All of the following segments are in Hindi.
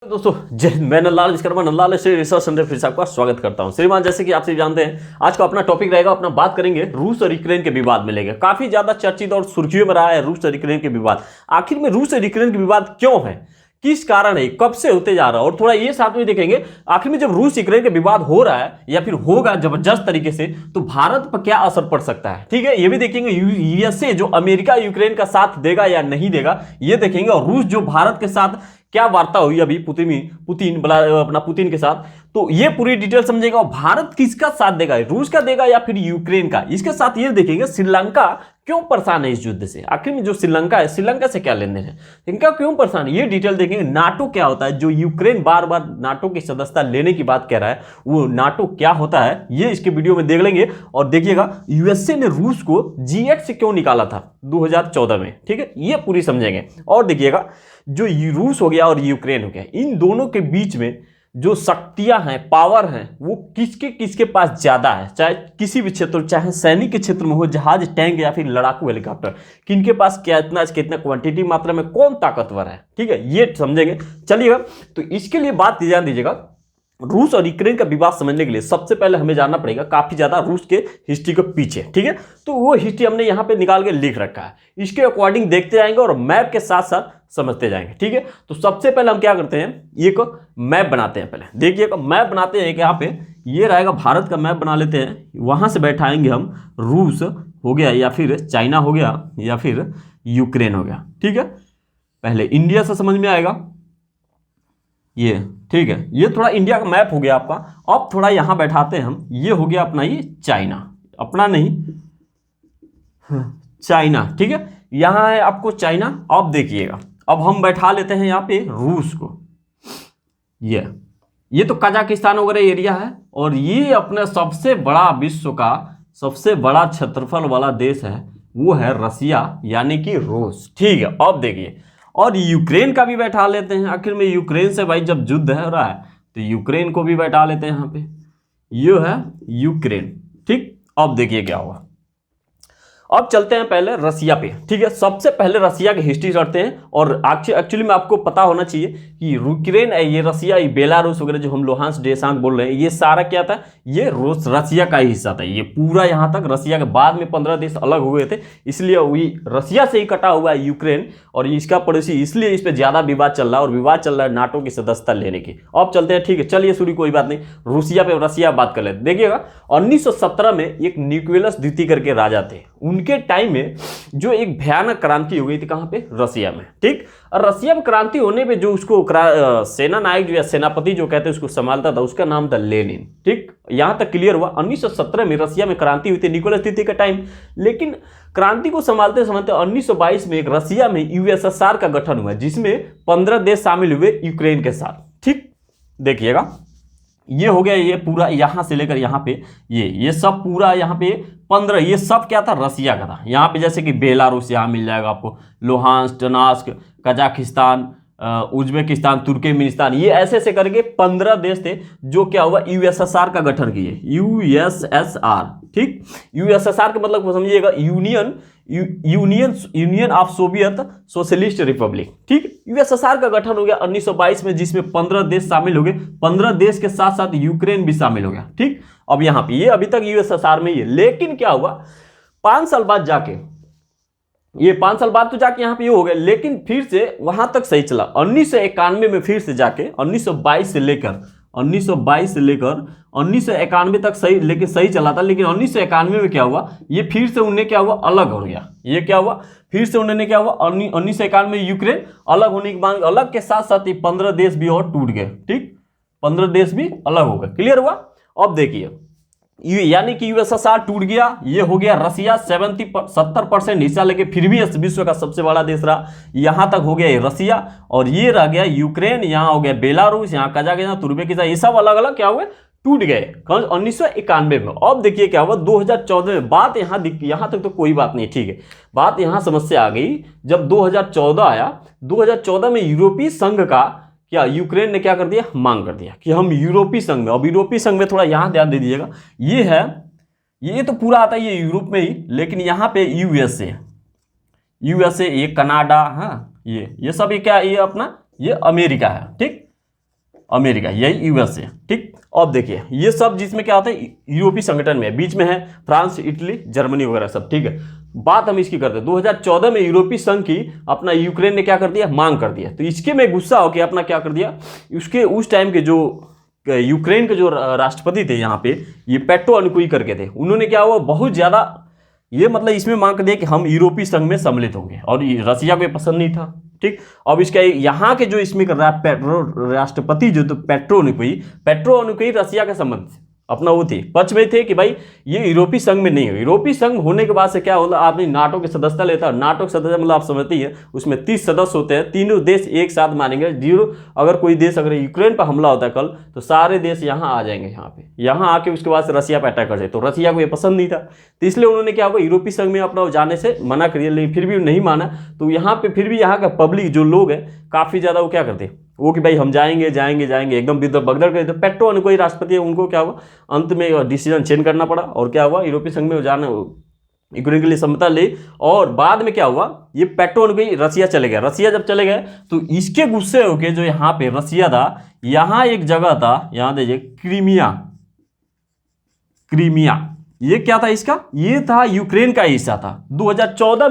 दोस्तों जय मैं नंदलाल विश्वकर्मा नंदलाल श्री रिसर्च सेंटर फिर से आपका स्वागत करता हूं। श्रीमान, जैसे कि आप सभी जानते हैं आज का अपना टॉपिक रहेगा, अपना बात करेंगे रूस और यूक्रेन के विवाद में लेकर। काफी ज्यादा चर्चित और सुर्खियों में रहा है रूस और यूक्रेन के विवाद। आखिर में रूस और यूक्रेन के विवाद क्यों है, किस कारण है, कब से होते जा रहा है, और थोड़ा ये साथ में देखेंगे आखिर में जब रूस यूक्रेन के विवाद हो रहा है या फिर होगा जबरदस्त तरीके से तो भारत पर क्या असर पड़ सकता है। ठीक है, ये भी देखेंगे यूएसए जो अमेरिका यूक्रेन का साथ देगा या नहीं देगा ये देखेंगे, और रूस जो भारत के साथ क्या वार्ता हुई अभी पुतिन के साथ, तो ये पूरी डिटेल समझेगा। और भारत किसका साथ देगा, रूस का देगा या फिर यूक्रेन का। इसके साथ ये देखेंगे श्रीलंका क्यों परेशान है इस युद्ध से। आखिर में जो श्रीलंका है, श्रीलंका से क्या लेन देन है, इनका क्यों परेशान है, ये डिटेल देखेंगे। नाटो क्या होता है, जो यूक्रेन बार बार नाटो की सदस्यता लेने की बात कह रहा है, वो नाटो क्या होता है ये इसके वीडियो में देख लेंगे। और देखिएगा यूएसए ने रूस को G8 से क्यों निकाला था 2014 में। ठीक है, ये पूरी समझेंगे। और देखिएगा जो रूस हो गया और यूक्रेन हो गया, इन दोनों के बीच में जो शक्तियां हैं, पावर हैं, वो किसके किसके पास ज्यादा है, चाहे किसी भी क्षेत्र, चाहे सैनिक के क्षेत्र में हो, जहाज, टैंक या फिर लड़ाकू हेलीकॉप्टर, किनके पास कितना क्वांटिटी मात्रा में कौन ताकतवर है। ठीक है, ये समझेंगे। चलिएगा, तो इसके लिए बात ध्यान दीजिएगा। रूस और यूक्रेन का विवाद समझने के लिए सबसे पहले हमें जानना पड़ेगा काफी ज्यादा रूस के हिस्ट्री के पीछे। ठीक है, तो वो हिस्ट्री हमने यहां पे निकाल के लिख रखा है, इसके अकॉर्डिंग देखते जाएंगे और मैप के साथ साथ समझते जाएंगे। ठीक है, तो सबसे पहले हम क्या करते हैं, एक मैप बनाते हैं। पहले देखिएगा मैप बनाते हैं, यहाँ पे ये रहेगा भारत का मैप बना लेते हैं। वहां से बैठाएंगे हम रूस हो गया या फिर चाइना हो गया या फिर यूक्रेन हो गया। ठीक है, पहले इंडिया से समझ में आएगा ये। ठीक है, ये थोड़ा इंडिया का मैप हो गया आपका। अब थोड़ा यहां बैठाते हैं हम, ये हो गया अपना ये चाइना, अपना नहीं चाइना। ठीक है, यहां है आपको चाइना। अब देखिएगा, अब हम बैठा लेते हैं यहां पे रूस को। ये तो कजाकिस्तान वगैरह एरिया है, और ये अपने सबसे बड़ा विश्व का सबसे बड़ा क्षेत्रफल वाला देश है, वो है रसिया यानी कि रूस। ठीक है, अब देखिए, और यूक्रेन का भी बैठा लेते हैं। आखिर में यूक्रेन से भाई जब युद्ध हो रहा है तो यूक्रेन को भी बैठा लेते हैं यहाँ पे, ये है यूक्रेन। ठीक, अब देखिए क्या होगा। अब चलते हैं पहले रसिया पे। ठीक है, सबसे पहले रसिया की हिस्ट्री करते हैं। और एक्चुअली में आपको पता होना चाहिए कि यूक्रेन, ये रसिया, ये बेलारूस वगैरह जो हम लुहांस्क डेसांक बोल रहे हैं, ये सारा क्या था, ये रसिया का ही हिस्सा था। ये पूरा यहाँ तक रसिया के बाद में 15 देश अलग हुए थे, इसलिए वही रसिया से ही कटा हुआ है यूक्रेन और इसका पड़ोसी, इसलिए इस पर ज्यादा विवाद चल रहा है। और विवाद चल रहा है नाटो की सदस्यता लेने की। अब चलते हैं, ठीक है, चलिए शुरू, कोई बात नहीं, रूसिया पे रसिया बात कर लेते। देखिएगा 1917 में एक निकोलस द्वितीय करके राजा थे, उनके टाइम में जो एक भयानक क्रांति हो गई थी कहां पे, रसिया में। ठीक, और रसिया में क्रांति होने पे जो उसको सेना नायक जो या सेनापति जो कहते हैं उसको संभालता था, उसका नाम था लेनिन। ठीक, यहां तक क्लियर हुआ। 1917 में रसिया में क्रांति हुई थी निकोलस द्वितीय के टाइम, लेकिन क्रांति को संभालते संभालते 1922 में एक रसिया में यूएसएसआर का गठन हुआ, जिसमें 15 देश शामिल हुए यूक्रेन के साथ। ठीक, देखिएगा ये हो गया, ये पूरा यहां से लेकर यहां पे ये सब पूरा यहां पे 15, ये सब क्या था, रसिया का था। यहाँ पे जैसे कि बेलारूस यहाँ मिल जाएगा आपको, Luhansk, Donetsk, Kazakhstan, Uzbekistan, Turkmenistan, ये ऐसे ऐसे करके 15 देश थे जो क्या हुआ, यूएसएसआर का गठन किए। यूएसएसआर, ठीक, यूएसएसआर का मतलब समझिएगा union of Soviet socialist Republic. ठीक, यूएसएसआर का गठन हो गया 1922 में, जिसमें 15 देश शामिल हो गए। 15 देश के साथ साथ यूक्रेन भी शामिल हो गया। ठीक, अब यहां पे ये अभी तक यूएसएसआर में ही है, लेकिन क्या हुआ 5 साल बाद जाके, ये 5 साल बाद तो जाके यहाँ पे ये हो गया, लेकिन फिर से वहां तक सही चला। 1991 में फिर से जाके 1922 से लेकर 1991 तक सही, लेकिन सही चला था। लेकिन 1991 में क्या हुआ, ये फिर से उन्हें क्या हुआ, अलग हो गया। ये क्या हुआ, फिर से उन्होंने क्या हुआ, 1991 में यूक्रेन अलग होने के बाद, अलग के साथ साथ ही 15 देश भी और टूट गए। ठीक, 15 देश भी अलग हो गए। क्लियर हुआ। अब देखिए, यानी कि यूएसएसआर टूट गया, ये हो गया रसिया 70% हिस्सा लेके फिर भी विश्व का सबसे बड़ा देश रहा। यहां तक हो गया ये रसिया, और ये रह गया यूक्रेन, यहां हो गया बेलारूस, यहां कजाकिस्तान, तुर्कमेनिस्तान, ये सब अलग अलग क्या हुए, टूट गए 1991 में। अब देखिए क्या हुआ 2014 में। बात यहां तक तो कोई बात नहीं, ठीक है। बात यहां समस्या आ गई जब 2014 आया। 2014 में यूरोपीय संघ का क्या, यूक्रेन ने क्या कर दिया, मांग कर दिया कि हम यूरोपीय संघ में। अब यूरोपीय संघ में थोड़ा यहां ध्यान दे दीजिएगा, ये है, ये तो पूरा आता है ये यूरोप में ही, लेकिन यहां पे यूएसए, ये कनाडा, हाँ ये सब ये क्या, ये अपना ये अमेरिका है। ठीक, अमेरिका, यही यूएस है। ठीक, अब देखिए ये सब जिसमें क्या होता है यूरोपीय संगठन में, बीच में है फ्रांस, इटली, जर्मनी वगैरह सब। ठीक है, बात हम इसकी करते हैं 2014 में यूरोपीय संघ की अपना यूक्रेन ने क्या कर दिया, मांग कर दिया। तो इसके में गुस्सा होकर अपना क्या कर दिया, उसके उस टाइम के जो यूक्रेन के जो राष्ट्रपति थे यहाँ पे, ये पेट्रो अनुकुई करके थे, उन्होंने क्या हुआ बहुत ज्यादा ये मतलब इसमें मांग कर दिया कि हम यूरोपीय संघ में सम्मिलित होंगे, और रसिया को पसंद नहीं था। ठीक, अब इसका यहाँ के जो इसमें कर रहा है पेट्रो राष्ट्रपति जो, तो पेट्रो अनुकुई रसिया के संबंध अपना वो थे, पक्ष में थे कि भाई ये यूरोपीय संघ में नहीं हो। यूरोपीय संघ होने के बाद से क्या होता है, आपने नाटो की सदस्यता लेता है, नाटो की सदस्य मतलब आप समझते ही है, उसमें 30 सदस्य होते हैं, तीनों देश एक साथ मानेंगे जीरो। अगर कोई देश अगर यूक्रेन पर हमला होता है कल, तो सारे देश यहाँ आ जाएंगे, यहाँ पे यहाँ आके उसके बाद से रसिया पर अटैक कर जाए। तो रसिया को ये पसंद नहीं था, तो इसलिए उन्होंने क्या हुआ, यूरोपीय संघ में अपना जाने से मना कर दिया, लेकिन फिर भी नहीं माना। तो यहाँ पे फिर भी यहाँ का पब्लिक जो लोग है काफी ज्यादा वो क्या करते वो कि भाई हम जाएंगे जाएंगे जाएंगे एकदम बगदड़ गए। तो पेट्रो अनुकुई राष्ट्रपति है, उनको क्या हुआ अंत में डिसीजन चेंज करना पड़ा, और क्या हुआ यूरोपीय संघ में जाना यूक्रेन के लिए सम्मता ली। और बाद में क्या हुआ, ये पेट्रो अनुकुई रसिया चले गए। रसिया जब चले गए तो इसके गुस्से होके जो यहाँ पे रसिया था, यहाँ एक जगह था, यहाँ देखिए क्रीमिया, ये क्या था इसका, ये था यूक्रेन का हिस्सा था। 2014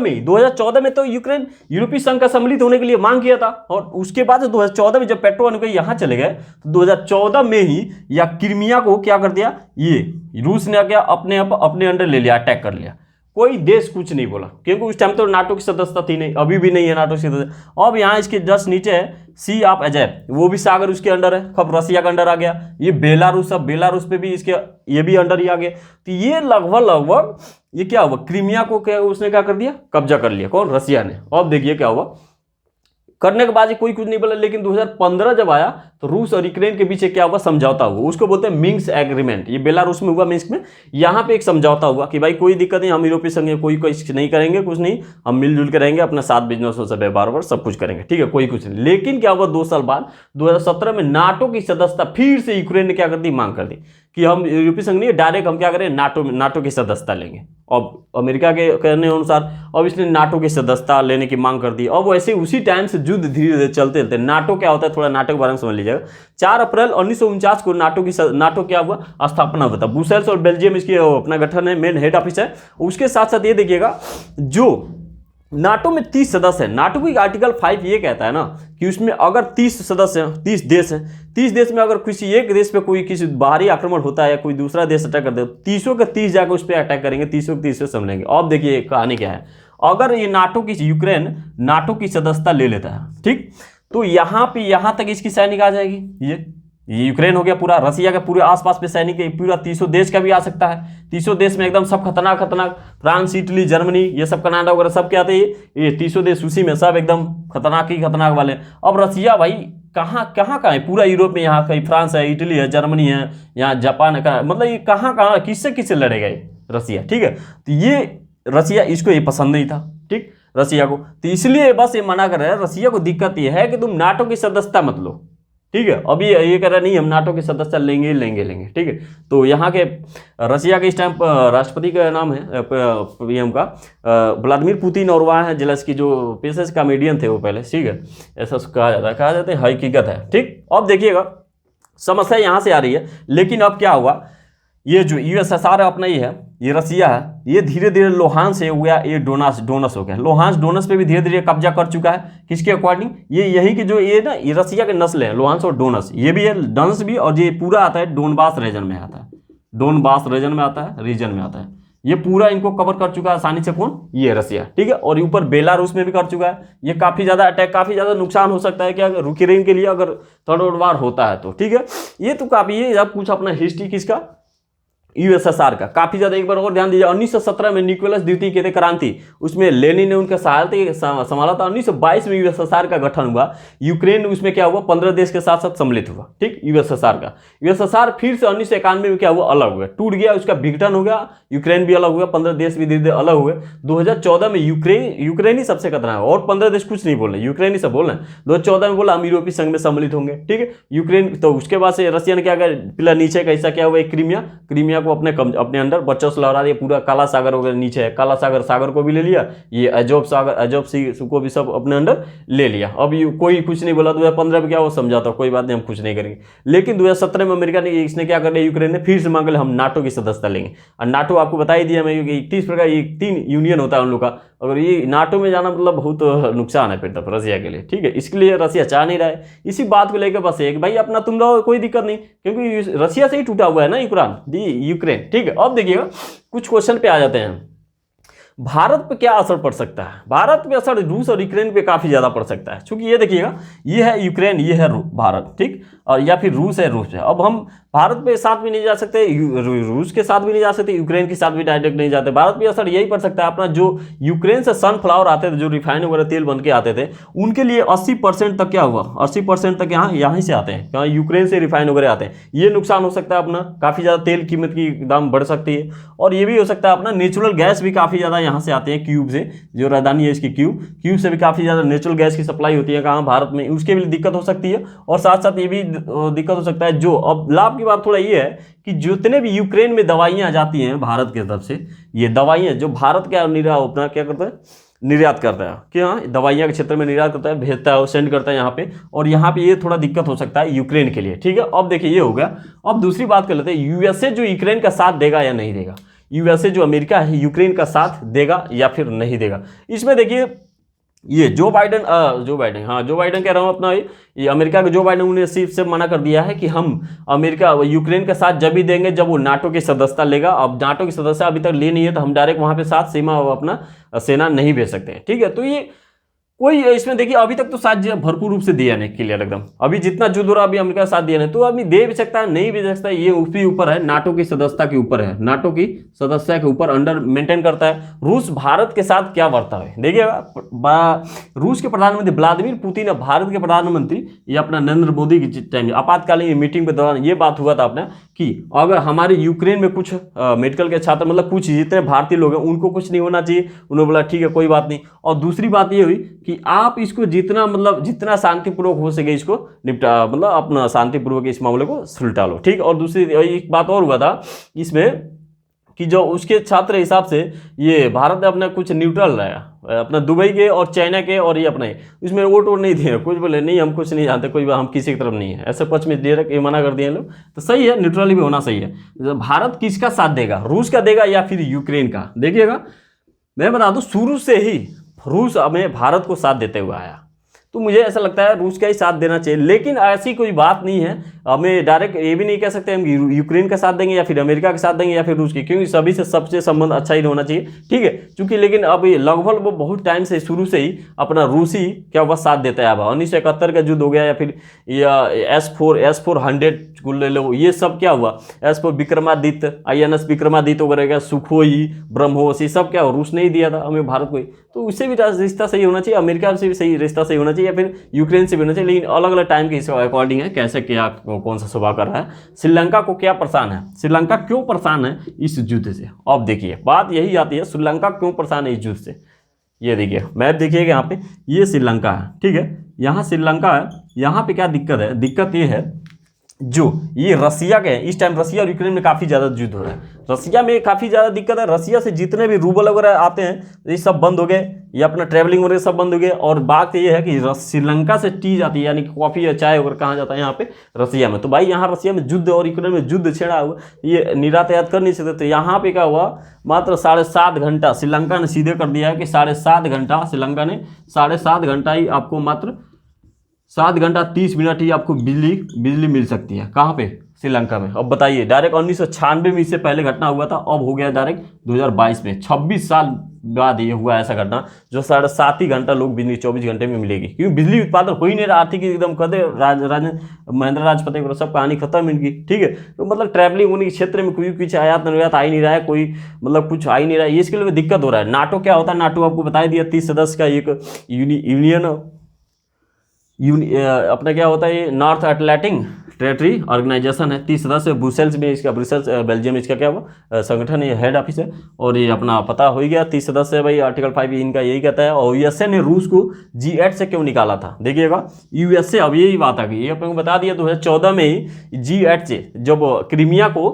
में तो यूक्रेन यूरोपीय संघ का सम्मिलित होने के लिए मांग किया था, और उसके बाद 2014 में जब पेट्रो अनुकुई यहाँ चले गए, तो 2014 में ही या क्रीमिया को क्या कर दिया, ये रूस ने क्या अपने अंडर ले लिया, अटैक कर लिया। कोई देश कुछ नहीं बोला, क्योंकि उस टाइम तो नाटो की सदस्यता थी नहीं, अभी भी नहीं है नाटो की सदस्य। अब यहाँ इसके जस्ट नीचे है सी ऑफ अजैब, वो भी सागर उसके अंडर है, कब रसिया का अंडर आ गया। ये बेलारूस, अब बेलारूस पे भी इसके ये भी अंडर ही आ गया। तो ये लगभग ये क्या हुआ, क्रीमिया को क्या उसने क्या कर दिया, कब्जा कर लिया, कौन, रसिया ने। अब देखिए क्या हुआ, करने के बाद कोई कुछ नहीं बोला, लेकिन 2015 जब आया तो रूस और यूक्रेन के बीच क्या हुआ, समझौता हुआ, उसको बोलते हैं मिन्स्क एग्रीमेंट। ये बेलारूस में हुआ, मिन्स्क में। यहाँ पे एक समझौता हुआ कि भाई कोई दिक्कत नहीं, हम यूरोपीय संघ कोई नहीं करेंगे, कुछ नहीं, हम मिलजुल के रहेंगे, अपना साथ बिजनेस से व्यापार सब कुछ करेंगे, ठीक है, कोई कुछ नहीं। लेकिन क्या हुआ, 2 साल बाद 2017 में नाटो की सदस्यता फिर से यूक्रेन ने क्या कर दी, मांग कर दी कि हम यूरोपीय संघ नहीं, डायरेक्ट हम क्या करें, नाटो की सदस्यता लेंगे। अब अमेरिका के कहने अनुसार अब इसने नाटो की सदस्यता लेने की मांग कर दी। अब वैसे उसी टाइम से युद्ध धीरे धीरे चलते चलते, नाटो क्या होता है थोड़ा नाटो के बारे में समझ लीजिएगा। 4 अप्रैल 1949 को नाटो क्या हुआ, स्थापना हुआ था। ब्रुसेल्स और बेल्जियम इसकी अपना गठन है, मेन हेड ऑफिस है। उसके साथ साथ ये देखिएगा, जो नाटो में 30 सदस्य हैं, नाटो की आर्टिकल 5 ये कहता है ना कि उसमें अगर 30 सदस्य हैं, 30 देश हैं, 30 देश में अगर किसी एक देश पे कोई किसी बाहरी आक्रमण होता है या कोई दूसरा देश अटैक कर दे, 30 के 30 जाकर उस पर अटैक करेंगे, 30 के 30 से समझेंगे। अब देखिए कहानी क्या है, अगर ये यूक्रेन नाटो की सदस्यता ले लेता है, ठीक, तो यहाँ तक इसकी सैनिक आ जाएगी। ये यूक्रेन हो गया पूरा, रसिया के पूरे आसपास पे सैनिक पूरा 30 देश का भी आ सकता है। 30 देश में एकदम सब खतरनाक, फ्रांस, इटली, जर्मनी, ये सब कनाडा वगैरह सब क्या आते हैं, ये 30 देश उसी में सब एकदम खतरनाक ही खतरनाक वाले। अब रसिया भाई कहाँ है, पूरा यूरोप में, यहाँ कहीं फ्रांस है, इटली है, जर्मनी है, यहाँ जापान है, मतलब ये कहाँ किससे लड़ेगा रसिया, ठीक है। तो ये रसिया, इसको ये पसंद नहीं था, ठीक, रसिया को, तो इसलिए बस ये मना कर रहा है। रसिया को दिक्कत ये है कि तुम नाटो की सदस्यता मत लो, ठीक है। अभी ये कह रहा नहीं हम नाटो की सदस्यता लेंगे, ठीक है। तो यहाँ के रसिया के इस टाइम राष्ट्रपति का नाम है पीएम का व्लादिमीर पुतिन, और वहाँ है जेलेंस्की जो पेशे कॉमेडियन थे वो पहले, ठीक है, ऐसा कहा जाता है, हकीकत है, ठीक। अब देखिएगा समस्या यहाँ से आ रही है, लेकिन अब क्या हुआ, ये जो यूएसएसआर अपना ही है, ये रसिया है, ये धीरे धीरे लोहान से हो गया, ये डोनस हो गया। डोनस पे भी धीरे धीरे कब्जा कर चुका है, किसके अकॉर्डिंग, ये यही की जो ये ना, ये रसिया के नस्ल है, लोहांस और डोनस, ये भी है, डोनस भी, और ये पूरा आता है डोनबास रीजन में आता है, रीजन में आता है। ये पूरा इनको कवर कर चुका है आसानी से, कौन, ये रसिया, ठीक है। और ऊपर बेलारूस में भी कर चुका है। ये काफी ज्यादा अटैक, काफी ज्यादा नुकसान हो सकता है क्या यूक्रेन के लिए अगर थर्ड वार होता है तो, ठीक है। ये तो काफी, ये जब कुछ अपना हिस्ट्री किसका, यूएसएसआर का काफी ज्यादा। एक बार और ध्यान दीजिए, 1917 में निकोलस द्वितीय की क्रांति, उसमें लेनिन ने उनका संभाला था। 1922 में यूएसएसआर का गठन हुआ, यूक्रेन उसमें क्या हुआ, 15 देश के साथ साथ सम्मिलित हुआ, ठीक, यूएसएसआर फिर से 1991 में क्या हुआ, अलग हुआ, टूट गया, उसका विघटन हो गया, यूक्रेन भी अलग हुआ, 15 देश भी धीरे धीरे अलग हुए। 2014 में यूक्रेन ही सबसे खतरनाक है, और 15 देश कुछ नहीं बोल रहे, यूक्रेन ही सब बोल रहे हैं। 2014 में बोला हम यूरोपीय संघ में सम्मिलित होंगे, ठीक है, यूक्रेन। तो उसके बाद से रसिया ने क्या किया, पिलर नीचे का हिस्सा क्या हुआ, क्रीमिया क्रीमिया को अपने अंडर वर्चस्व से लहरा दिया, पूरा काला सागर वगैरह नीचे है, काला सागर को भी ले लिया, ये अजोब सी को भी सब अपने अंडर ले लिया। अब कोई कुछ नहीं बोला। 2015 में क्या वो समझाता, कोई बात नहीं हम कुछ नहीं करेंगे। लेकिन 2017 में अमेरिका ने इसने क्या कर लिया, यूक्रेन ने फिर से मांग लिया हम नाटो की सदस्यता लेंगे। और नाटो आपको बता ही दिया मैं, 31 प्रकार 3 यूनियन होता है उन लोग का। अगर ये नाटो में जाना मतलब बहुत नुकसान है फिर तब रसिया के लिए, ठीक है। इसके लिए रसिया चाह नहीं रहा है। इसी बात को लेकर बस एक भाई अपना तुम रहो, कोई दिक्कत नहीं, क्योंकि रसिया से ही टूटा हुआ है ना यूक्रेन, ठीक है। अब देखिएगा कुछ क्वेश्चन पे आ जाते हैं। भारत पे क्या असर पड़ सकता है? भारत पे असर रूस और यूक्रेन पे काफी ज्यादा पड़ सकता है, क्योंकि ये देखिएगा, ये है यूक्रेन, ये है भारत, ठीक, और या फिर रूस है। अब हम भारत पे साथ भी नहीं जा सकते, रूस के साथ भी नहीं जा सकते, यूक्रेन के साथ भी डायरेक्ट नहीं जाते। भारत पे असर यही पड़ सकता है अपना, जो यूक्रेन से सनफ्लावर आते थे, जो रिफाइन वगैरह तेल बन के आते थे, उनके लिए 80% तक क्या हुआ, 80% तक यहाँ से आते हैं, यूक्रेन से रिफाइन वगैरह आते हैं। ये नुकसान हो सकता है अपना, काफी ज्यादा तेल कीमत की दाम बढ़ सकती है। और ये भी हो सकता है अपना नेचुरल गैस भी काफी ज्यादा यहाँ से आते हैं, क्यूब से, जो राजधानी है इसकी क्यूब से भी काफी ज्यादा नेचुरल गैस की सप्लाई होती है कहाँ, भारत में, उसके भी दिक्कत हो सकती है। और साथ साथ ये भी दिक्कत हो सकता है, जो अब लाभ की बात थोड़ा ये है कि जितने भी यूक्रेन में दवाइयां जाती हैं भारत की तरफ से, ये दवाइयां जो भारत क्या अपना क्या करता है, निर्यात करता है, क्या दवाइयां के क्षेत्र में निर्यात करता है, भेजता है, सेंड करता है यहाँ पे। और यहाँ पे ये थोड़ा दिक्कत हो सकता है यूक्रेन के लिए, ठीक है। अब देखिए ये हो गया। अब दूसरी बात कर लेते हैं, यूएसए जो यूक्रेन का साथ देगा या नहीं देगा, यूएसए जो अमेरिका है यूक्रेन का साथ देगा या फिर नहीं देगा। इसमें देखिए ये जो बाइडेन कह रहा हूं अपना, ये अमेरिका के जो बाइडेन, उन्हें सिर्फ मना कर दिया है कि हम अमेरिका यूक्रेन का साथ जब भी देंगे जब वो नाटो की सदस्यता लेगा। अब नाटो की सदस्यता अभी तक ली नहीं है, तो हम डायरेक्ट वहां पे साथ सीमा अपना सेना नहीं भेज सकते हैं, ठीक है। तो ये कोई इसमें देखिए अभी तक तो साथ भरपूर रूप से दिया नहीं, क्लियर एकदम। अभी जितना युद्ध हो रहा अभी अमेरिका साथ दिया नहीं, तो अभी दे भी सकता है, नहीं भी दे सकता है, ये उसके ऊपर है, नाटो की सदस्यता के ऊपर है, नाटो की सदस्यता के ऊपर अंडर मेंटेन करता है। रूस भारत के साथ क्या बर्ताव है देखिएगा। रूस के प्रधानमंत्री व्लादिमीर पुतिन और भारत के प्रधानमंत्री ये अपना नरेंद्र मोदी की टाइम आपातकालीन मीटिंग के दौरान ये बात हुआ था अपना कि अगर हमारे यूक्रेन में कुछ मेडिकल के छात्र, मतलब कुछ जितने भारतीय लोग हैं उनको कुछ नहीं होना चाहिए, उन्होंने बोला ठीक है कोई बात नहीं। और दूसरी बात ये हुई कि आप इसको जितना शांतिपूर्वक हो सके इसको निपटा, मतलब अपना शांतिपूर्वक इस मामले को सुलटा लो, ठीक। और दूसरी एक बात और हुआ था इसमें कि जो उसके छात्र हिसाब से ये भारत ने अपना कुछ न्यूट्रल रहा, अपना दुबई के और चाइना के और ये अपने इसमें वोट नहीं दिए, कुछ बोले नहीं हम कुछ नहीं जानते, कोई हम किसी की तरफ नहीं है, ऐसे पक्ष में डायरेक्ट ये मना कर दिए लोग। तो सही है, न्यूट्रल भी होना सही है। भारत किसका साथ देगा, रूस का देगा या फिर यूक्रेन का? देखिएगा मैं बता दूं, शुरू से ही रूस हमें भारत को साथ देते हुए आया, तो मुझे ऐसा लगता है रूस का ही साथ देना चाहिए। लेकिन ऐसी कोई बात नहीं है, हमें डायरेक्ट ये भी नहीं कह सकते हम यूक्रेन का साथ देंगे या फिर अमेरिका का साथ देंगे या फिर रूस की, क्योंकि सभी से सबसे संबंध अच्छा ही होना चाहिए, ठीक है। क्योंकि लेकिन अब लगभग वो बहुत टाइम से शुरू से ही अपना रूसी क्या हुआ साथ देता है। अब 1971 का युद्ध हो गया, या फिर S-400 को ले लो, ये सब क्या हुआ, S-4 विक्रमादित्य, INS विक्रमादित्य वगैरह, सुखोई, ब्रह्मोस, ये सब क्या हो, रूस ने ही दिया था हमें भारत को ही। तो उससे भी रिश्ता सही होना चाहिए, अमेरिका से भी सही रिश्ता सही होना चाहिए, या फिर यूक्रेन से भी होना चाहिए। लेकिन अलग अलग टाइम के अकॉर्डिंग है, कैसे क्या कौन सा स्वभाव कर रहा है। श्रीलंका को क्या परेशान है, श्रीलंका क्यों परेशान है इस युद्ध से? अब देखिए बात यही आती है, श्रीलंका क्यों परेशान है इस युद्ध से। ये देखिए मैप देखिएगा यहाँ पे, ये श्रीलंका है, ठीक है, यहाँ श्रीलंका है। यहाँ पे क्या दिक्कत है, दिक्कत ये है जो ये रसिया के इस टाइम रसिया और यूक्रेन में काफ़ी ज़्यादा युद्ध हो रहा है। रसिया में काफ़ी ज़्यादा दिक्कत है, रसिया से जितने भी रूबल वगैरह आते हैं ये सब बंद हो गए, ये अपना ट्रैवलिंग वगैरह सब बंद हो गए। और बात ये है कि श्रीलंका से टी जाती है, यानी कॉफ़ी या चाय वगैरह कहाँ जाता है, यहाँ पे रसिया में। तो भाई यहाँ रसिया में युद्ध और यूक्रेन में युद्ध छेड़ा हुआ, ये निर्यात कर नहीं सकते। तो यहाँ पे क्या हुआ, मात्र 7.5 घंटा श्रीलंका ने सीधे कर दिया है कि 7.5 घंटा, श्रीलंका ने 7.5 घंटा ही आपको, मात्र 7 घंटा 30 मिनट ही आपको बिजली मिल सकती है। कहाँ पे, श्रीलंका में। अब बताइए, डायरेक्ट 1996 में इससे पहले घटना हुआ था, अब हो गया डायरेक्ट 2022 में, 26 साल बाद ये हुआ ऐसा घटना, जो 7.5 ही घंटा लोग बिजली 24 घंटे में मिलेगी, क्योंकि बिजली उत्पादन हो ही नहीं रहा। आर्थिक एकदम कदे महेंद्र राजपते सब कहानी खत्म इनकी, ठीक है। तो मतलब ट्रैवलिंग होने के क्षेत्र में कोई कुछ आयात निर्यात आ ही नहीं रहा है, कोई मतलब कुछ आ ही नहीं रहा है, इसके लिए दिक्कत हो रहा है। नाटो क्या होता है, नाटो आपको बता दिया 30 सदस्य का एक अपना क्या होता है, ये नॉर्थ अटलांटिक टेरिटरी ऑर्गेनाइजेशन है, 30 सदस्य, ब्रुसेल्स में इसका, ब्रुसेल्स बेल्जियम इसका क्या हुआ संगठन, ये हेड ऑफिस है। और ये अपना पता हो ही गया 30 सदस्य है भाई, आर्टिकल 5 इनका यही कहता है। और यूएसए ने रूस को G8 से क्यों निकाला था, देखिएगा यूएसए, अब यही बात आ गई, ये अपने को बता दिया 2014 में ही G8 से जब क्रीमिया को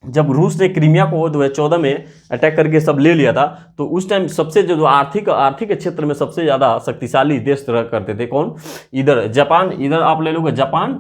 जब रूस ने क्रीमिया को 2014 में अटैक करके सब ले लिया था, तो उस टाइम सबसे जो आर्थिक क्षेत्र में सबसे ज़्यादा शक्तिशाली देश करते थे कौन? इधर जापान, इधर आप ले लोगे जापान,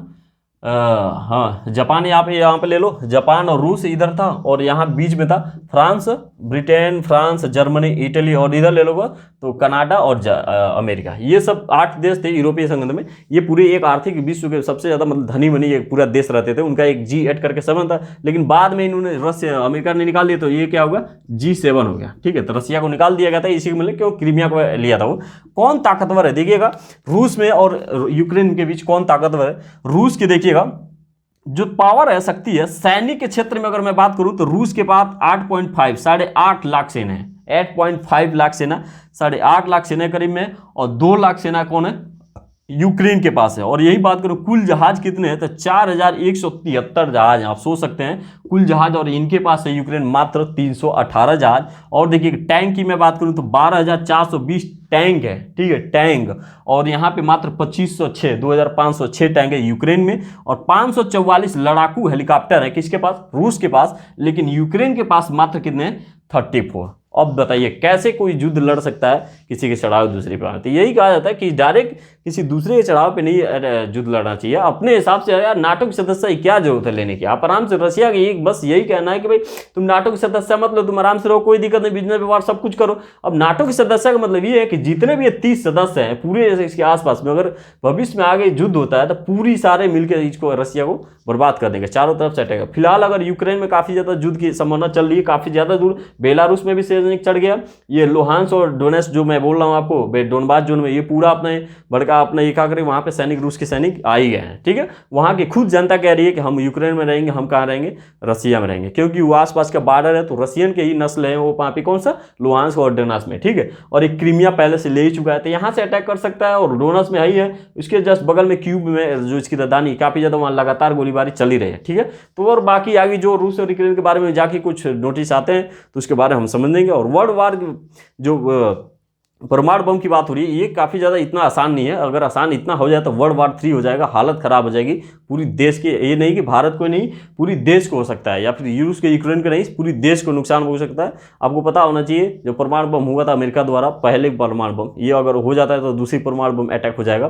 हाँ जापान यहाँ पे ले लो, जापान और रूस इधर था, और यहाँ बीच में था France, Britain, France, Germany, Italy, और इधर ले लोगे तो कनाडा और अमेरिका। ये सब 8 देश थे यूरोपीय संघ में। ये पूरे एक आर्थिक विश्व के सबसे ज़्यादा मतलब धनी मनी एक पूरा देश रहते थे। उनका एक G8 करके 7 था, लेकिन बाद में इन्होंने रशिया अमेरिका ने निकाल दिया, तो ये क्या होगा? G7 हो गया। ठीक है, तो रशिया को निकाल दिया गया था इसी को मतलब क्यों? क्रीमिया को लिया था वो। कौन ताकतवर है देखिएगा, रूस में और यूक्रेन के बीच कौन ताकतवर है? रूस की देखिएगा जो पावर है, शक्ति है, सैनिक के क्षेत्र में अगर मैं बात करूं तो रूस के पास 8.5 8.5 लाख सेना है, 8.5 लाख सेना, 8.5 लाख सेना करीब में, और 2 लाख सेना कौन है? यूक्रेन के पास है। और यही बात करो कुल जहाज कितने हैं, तो 4173 जहाज हैं। आप सोच सकते हैं कुल जहाज, और इनके पास है यूक्रेन मात्र 318 जहाज। और देखिए टैंक की मैं बात करूं तो 12,420 टैंक है। ठीक है, टैंक, और यहाँ पे मात्र 2506 टैंक है यूक्रेन में, और 544 लड़ाकू हेलीकॉप्टर है किसके पास? रूस के पास। लेकिन यूक्रेन के पास मात्र कितने हैं? 34। अब बताइए कैसे कोई युद्ध लड़ सकता है किसी के चढ़ाव दूसरे पे? तो यही कहा जाता है कि डायरेक्ट किसी दूसरे के चढ़ाव पे नहीं युद्ध लड़ना चाहिए। अपने हिसाब से यार नाटो की सदस्य क्या जरूरत है लेने की? आप आराम से रशिया की बस यही कहना है कि भाई तुम नाटो की सदस्य मत लो, तुम आराम से रहो, कोई दिक्कत नहीं, बिजनेस व्यापार सब कुछ करो। अब नाटो की सदस्य का मतलब ये है कि जितने भी 30 सदस्य हैं पूरे इसके आसपास में, अगर भविष्य में आगे युद्ध होता है तो पूरी सारे मिलकर इसको रशिया को बर्बाद कर देंगे, चारों तरफ से अटैक। फिलहाल अगर यूक्रेन में काफी ज्यादा युद्ध की संभावना चल रही है, काफी ज्यादा दूर बेलारूस में भी सैनिक चढ़ गया। ये लुहांस और डोनेट्स्क जो मैं बोल रहा हूँ आपको, डोनबास जोन में, ये पूरा अपने बड़का अपना ये क्या करें, वहां पे सैनिक, रूस के सैनिक आ ही गए हैं। ठीक है, वहां की खुद जनता कह रही है कि हम यूक्रेन में रहेंगे, हम कहाँ रहेंगे? रशिया में रहेंगे, क्योंकि वो आसपास का बॉर्डर है, तो रशियन के ही नस्ल है वो वहां पे, कौन सा? लुहांस्क और डोनेट्स्क में। ठीक है, और एक क्रीमिया पहले से ले ही चुका है, तो यहाँ से अटैक कर सकता है, और डोनेट्स्क में ही है, इसके जस्ट बगल में क्यूब में जो इसकी राजधानी, काफी ज्यादा वहां लगातार गोलीबारी चल ही रही है। ठीक है, तो और बाकी आगे जो रूस और यूक्रेन के बारे में जाके कुछ नोटिस आते हैं तो उसके बारे में हम समझ लेंगे। और वर्ल्ड वार जो परमाणु बम की बात हो रही है, ये काफ़ी ज़्यादा इतना आसान नहीं है। अगर आसान इतना हो जाए तो वर्ल्ड वार 3 हो जाएगा, हालत ख़राब हो जाएगी पूरी देश के। ये नहीं कि भारत को नहीं, पूरी देश को हो सकता है, या फिर रूस के यूक्रेन के नहीं, पूरी देश को नुकसान हो सकता है। आपको पता होना चाहिए जो परमाणु बम हुआ था अमेरिका द्वारा, पहले परमाणु बम, ये अगर हो जाता है तो दूसरी परमाणु बम अटैक हो जाएगा।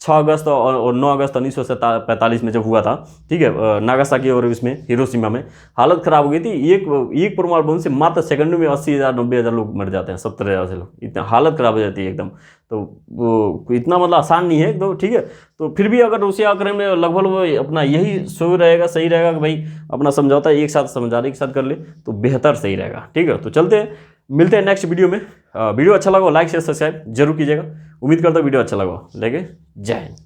6 अगस्त और 9 अगस्त 1945 में जब हुआ था, ठीक है, नागासाकी और इसमें हिरोशिमा में हालत ख़राब हो गई थी। एक परमाणु बम से मात्र सेकंडों में 80,000 90,000 लोग मर जाते हैं, 70,000 से लोग, इतना हालत खराब हो जाती है एकदम। तो वो इतना मतलब आसान नहीं है तो। ठीक है, तो फिर भी अगर रूसिया यूक्रेन में लगभग वो अपना यही सही रहेगा कि भाई अपना समझौता एक साथ समझाने के साथ कर ले तो बेहतर सही रहेगा। ठीक है, तो चलते हैं, मिलते हैं नेक्स्ट वीडियो में। वीडियो अच्छा लगा लाइक शेयर सब्सक्राइब जरूर कीजिएगा। उम्मीद करता हूँ वीडियो अच्छा लगा। लेके जय हिंद।